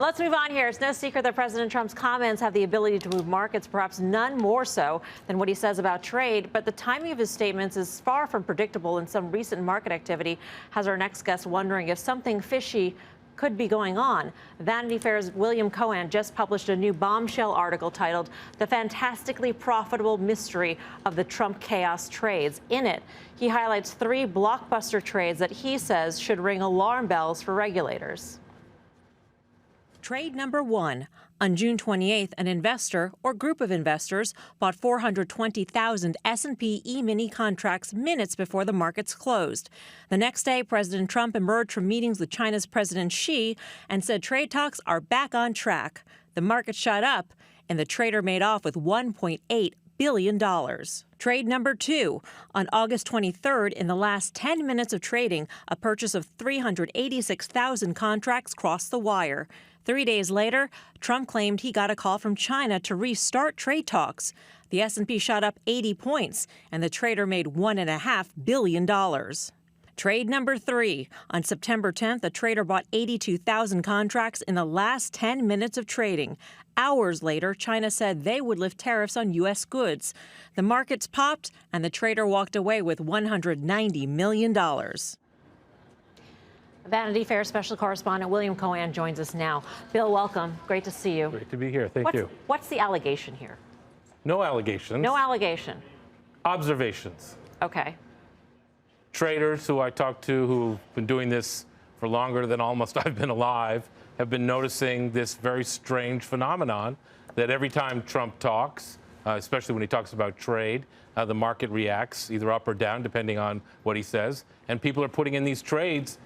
Let's move on here. It's no secret that President Trump's comments have the ability to move markets, perhaps none more so than what he says about trade. But the timing of his statements is far from predictable, and some recent market activity has our next guest wondering if something fishy could be going on. Vanity Fair's William Cohan just published a new bombshell article titled "The Fantastically Profitable Mystery of the Trump Chaos Trades." In it, he highlights 3 blockbuster trades that he says should ring alarm bells for regulators. Trade number 1. On June 28th, an investor or group of investors bought 420,000 S&P E-mini contracts minutes before the markets closed. The next day, President Trump emerged from meetings with China's President Xi and said trade talks are back on track. The market shot up, and the trader made off with $1.8 billion. Trade number 2. On August 23rd, in the last 10 minutes of trading, a purchase of 386,000 contracts crossed the wire. 3 days later, Trump claimed he got a call from China to restart trade talks. The S&P shot up 80 points, and the trader made $1.5 billion. Trade number 3. On September 10th, a trader bought 82,000 contracts in the last 10 minutes of trading. Hours later, China said they would lift tariffs on U.S. goods. The markets popped, and the trader walked away with $190 million. Vanity Fair special correspondent William Cohan joins us now. Bill, welcome. Great to see you. Great to be here. Thank you. What's the allegation here? No allegations. No allegation. Observations. Okay. Traders who I talked to who've been doing this for longer than almost I've been alive have been noticing this very strange phenomenon that every time Trump talks, especially when he talks about trade, the market reacts either up or down depending on what he says. And people are putting in these trades,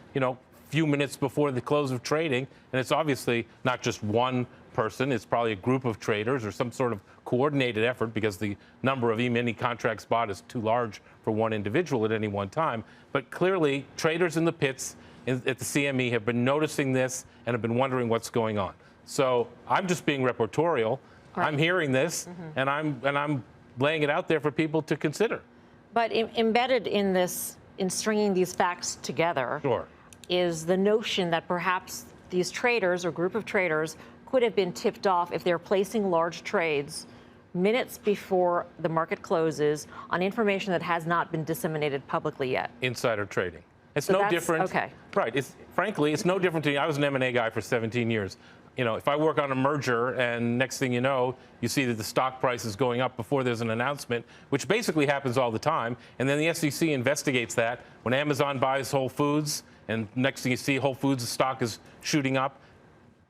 few minutes before the close of trading, and it's obviously not just one person. It's probably a group of traders or some sort of coordinated effort because the number of E-mini contracts bought is too large for one individual at any one time. But clearly, traders in the pits at the CME have been noticing this and have been wondering what's going on. So I'm just being reportorial. Right. I'm hearing this, and I'm laying it out there for people to consider. But embedded in this, in stringing these facts together, sure, is the notion that perhaps these traders or group of traders could have been tipped off if they're placing large trades minutes before the market closes on information that has not been disseminated publicly yet. Insider trading. It's so no different. Okay. Right. Frankly, it's no different to me. I was an M&A guy for 17 years. If I work on a merger and next thing you know, you see that the stock price is going up before there's an announcement, which basically happens all the time, and then the SEC investigates that. When Amazon buys Whole Foods, and next thing you see, Whole Foods' stock is shooting up,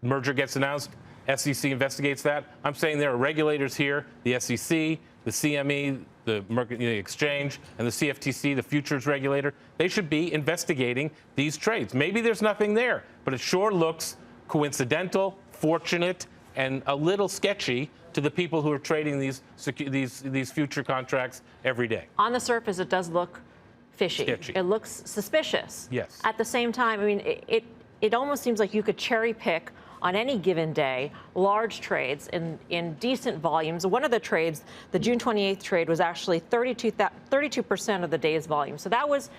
merger gets announced, SEC investigates that. I'm saying there are regulators here, the SEC, the CME, the exchange, and the CFTC, the futures regulator. They should be investigating these trades. Maybe there's nothing there, but it sure looks coincidental, fortunate, and a little sketchy to the people who are trading these future contracts every day. On the surface, it does look fishy. Sketchy. It looks suspicious. Yes. At the same time, I mean, it almost seems like you could cherry pick on any given day large trades in decent volumes. One of the trades, the June 28th trade, was actually 32% of the day's volume. So that was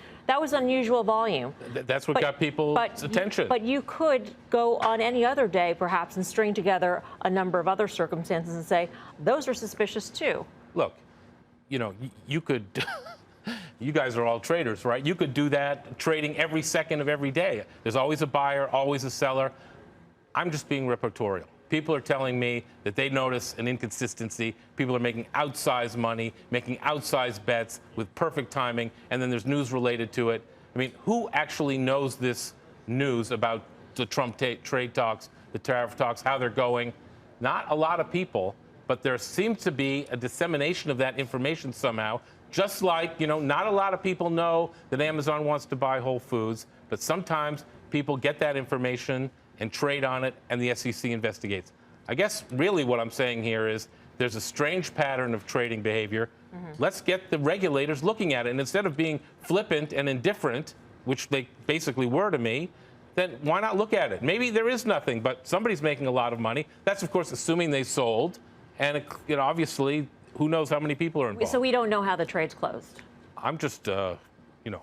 unusual volume. That's what got people's attention. But you could go on any other day, perhaps, and string together a number of other circumstances and say, those are suspicious too. Look, you could, you guys are all traders, right? You could do that trading every second of every day. There's always a buyer, always a seller. I'm just being reportorial. People are telling me that they notice an inconsistency. People are making outsized money, making outsized bets with perfect timing, and then there's news related to it. I mean, who actually knows this news about the Trump trade talks, the tariff talks, how they're going? Not a lot of people, but there seems to be a dissemination of that information somehow. Just like, not a lot of people know that Amazon wants to buy Whole Foods, but sometimes people get that information and trade on it, and the SEC investigates. I guess really what I'm saying here is there's a strange pattern of trading behavior. Let's get the regulators looking at it. And instead of being flippant and indifferent, which they basically were to me, then why not look at it? Maybe there is nothing, but somebody's making a lot of money. That's, of course, assuming they sold. And, obviously, who knows how many people are involved. So we don't know how the trade's closed. I'm just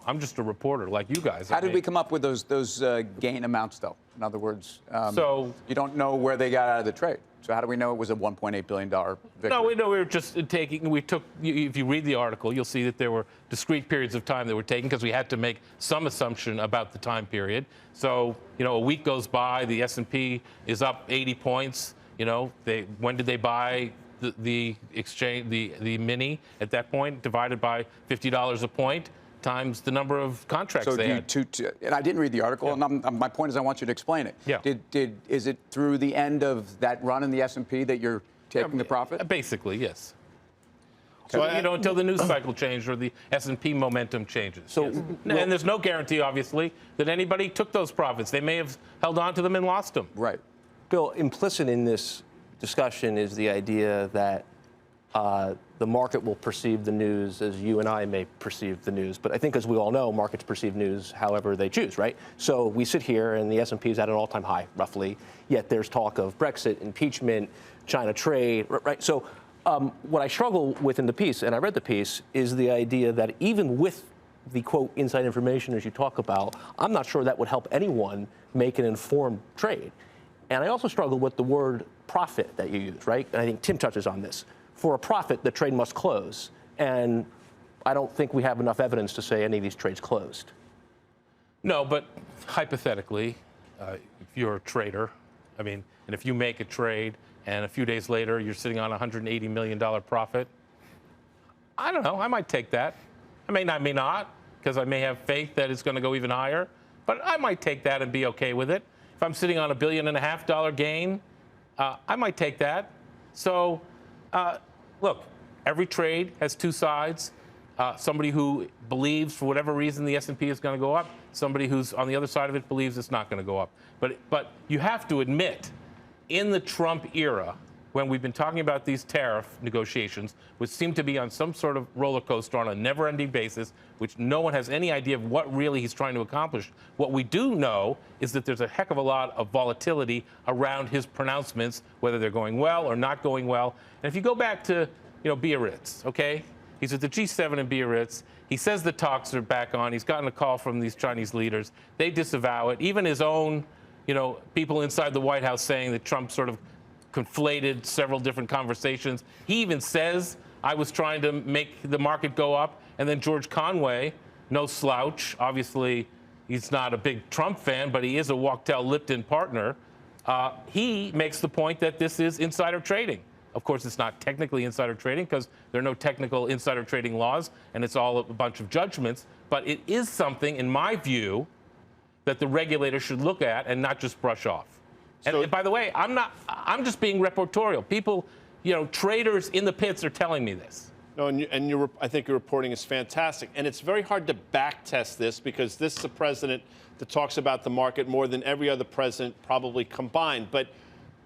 I'm just a reporter like you guys. How did we come up with those gain amounts, though? In other words, so you don't know where they got out of the trade. So how do we know it was a $1.8 billion victory? No, we were just taking. If you read the article, you'll see that there were discrete periods of time that were taken because we had to make some assumption about the time period. So a week goes by, the S&P is up 80 points. When did they buy the exchange, the mini at that point, divided by $50 a point times the number of contracts they had. And I didn't read the article, Yeah. and my point is I want you to explain it. Yeah. Is it through the end of that run in the S&P that you're taking the profit? Basically, yes. So, until the news cycle changes or the S&P momentum changes. So, yes. And there's no guarantee, obviously, that anybody took those profits. They may have held on to them and lost them. Right. Bill, implicit in this discussion is the idea that the market will perceive the news as you and I may perceive the news. But I think, as we all know, markets perceive news however they choose, right? So we sit here and the S&P is at an all-time high, roughly, yet there's talk of Brexit, impeachment, China trade, right? So what I struggle with in the piece, and I read the piece, is the idea that even with the, quote, inside information, as you talk about, I'm not sure that would help anyone make an informed trade. And I also struggle with the word profit that you use, right? And I think Tim touches on this. For a profit, the trade must close. And I don't think we have enough evidence to say any of these trades closed. No, but hypothetically, if you're a trader, and if you make a trade and a few days later you're sitting on a $180 million profit, I don't know, I might take that. I may not, because I may have faith that it's going to go even higher, but I might take that and be okay with it. If I'm sitting on $1.5 billion gain, I might take that. So, look, every trade has two sides. Somebody who believes, for whatever reason, the S&P is going to go up. Somebody who's on the other side of it believes it's not going to go up. But you have to admit, in the Trump era, when we've been talking about these tariff negotiations, which seem to be on some sort of roller coaster on a never-ending basis, which no one has any idea of what really he's trying to accomplish. What we do know is that there's a heck of a lot of volatility around his pronouncements, whether they're going well or not going well. And if you go back to, Biarritz, okay? He's at the G7 in Biarritz. He says the talks are back on. He's gotten a call from these Chinese leaders. They disavow it. Even his own, people inside the White House saying that Trump sort of conflated several different conversations. He even says, I was trying to make the market go up. And then George Conway, no slouch. Obviously, he's not a big Trump fan, but he is a Wachtell-Lipton partner. He makes the point that this is insider trading. Of course, it's not technically insider trading because there are no technical insider trading laws, and it's all a bunch of judgments. But it is something, in my view, that the regulator should look at and not just brush off. And by the way, I'm just being reportorial. People, traders in the pits are telling me this. No, I think your reporting is fantastic. And it's very hard to back test this because this is a president that talks about the market more than every other president probably combined. But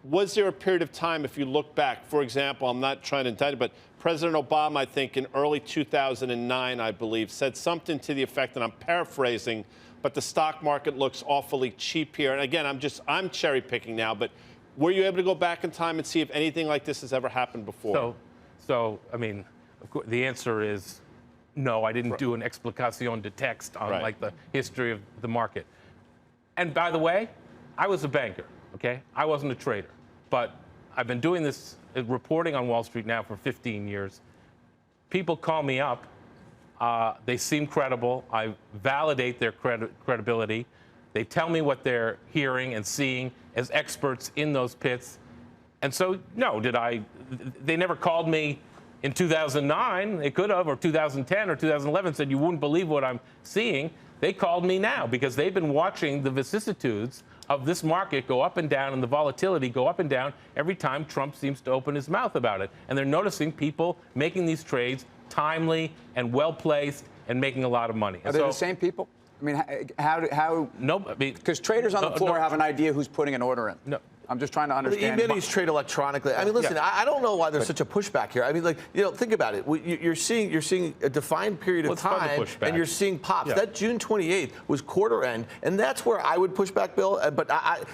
was there a period of time, if you look back, for example, I'm not trying to indict it, but President Obama, I think in early 2009, I believe, said something to the effect, and I'm paraphrasing, but the stock market looks awfully cheap here. And again, I'm cherry picking now, but were you able to go back in time and see if anything like this has ever happened before? So of course, the answer is no. I didn't do an explicación de text on like the history of the market. And by the way, I was a banker. Okay, I wasn't a trader, but I've been doing this reporting on Wall Street now for 15 years. People call me up. They seem credible. I validate their credibility. They tell me what they're hearing and seeing as experts in those pits. And so, no, they never called me in 2009. They could have, or 2010 or 2011, said you wouldn't believe what I'm seeing. They called me now because they've been watching the vicissitudes of this market go up and down and the volatility go up and down every time Trump seems to open his mouth about it. And they're noticing people making these trades timely and well-placed and making a lot of money. Are they the same people? I mean, how? No, Because traders on the floor have an idea who's putting an order in. No, I'm just trying to The understand. E-minis trade electronically. I mean, listen, Yeah. I don't know why there's such a pushback here. I mean, like, think about it. You're seeing a defined period of Well, it's fun to time, push back. and you're seeing pops. Yeah. That June 28th was quarter end, and that's where I would push back, Bill. But I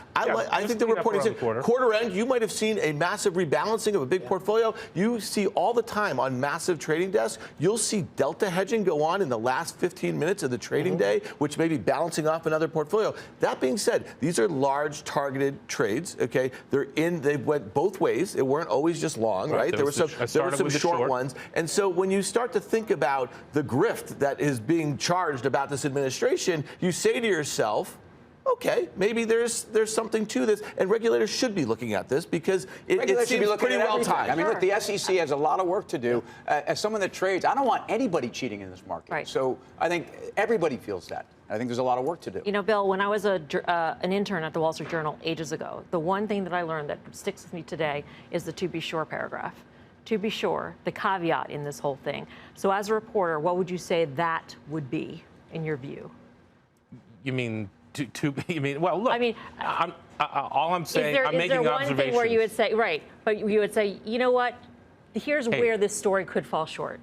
just think the clean up reporting around is the quarter. quarter end. You might have seen a massive rebalancing of a big portfolio. You see all the time on massive trading desks. You'll see delta hedging go on in the last 15 minutes of the trading day, which may be balancing off another portfolio. That being said, these are large targeted trades. Okay, they went both ways. It weren't always just long, right? There were some short ones. And so when you start to think about the grift that is being charged about this administration, you say to yourself, okay, maybe there's something to this, and regulators should be looking at this because it seems pretty well timed. I mean, look, the SEC has a lot of work to do. As someone that trades, I don't want anybody cheating in this market. Right. So I think everybody feels that. I think there's a lot of work to do. You know, Bill, when I was an intern at the Wall Street Journal ages ago, the one thing that I learned that sticks with me today is the "to be sure" paragraph. To be sure, the caveat in this whole thing. So as a reporter, what would you say that would be in your view? You mean you mean? Well, look. I mean, all I'm saying, I'm making is there observations. one thing where you would say, right, but you would say, you know what? Here's where this story could fall short.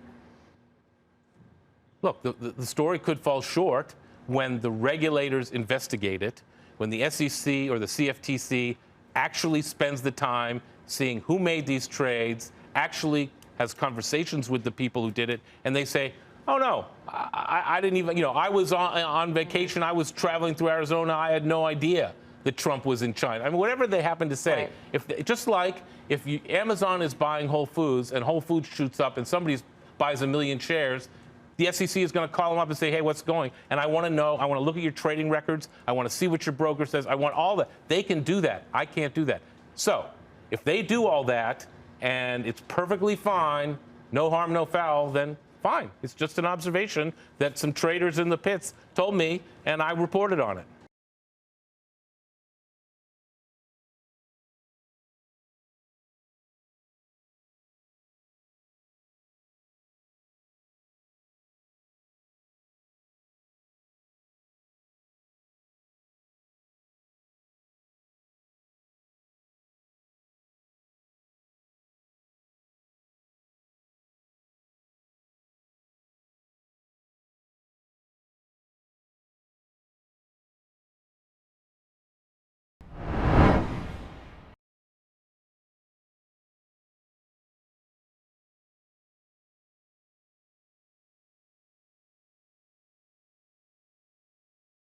Look, the story could fall short when the regulators investigate it, when the SEC or the CFTC actually spends the time seeing who made these trades, actually has conversations with the people who did it, and they say, oh, no, I didn't even, I was on vacation. I was traveling through Arizona. I had no idea that Trump was in China. I mean, whatever they happen to say. Right. Just like if Amazon is buying Whole Foods and Whole Foods shoots up and somebody buys 1 million shares, the SEC is going to call them up and say, hey, what's going? And I want to know. I want to look at your trading records. I want to see what your broker says. I want all that. They can do that. I can't do that. So if they do all that and it's perfectly fine, no harm, no foul, then fine. It's just an observation that some traders in the pits told me, and I reported on it.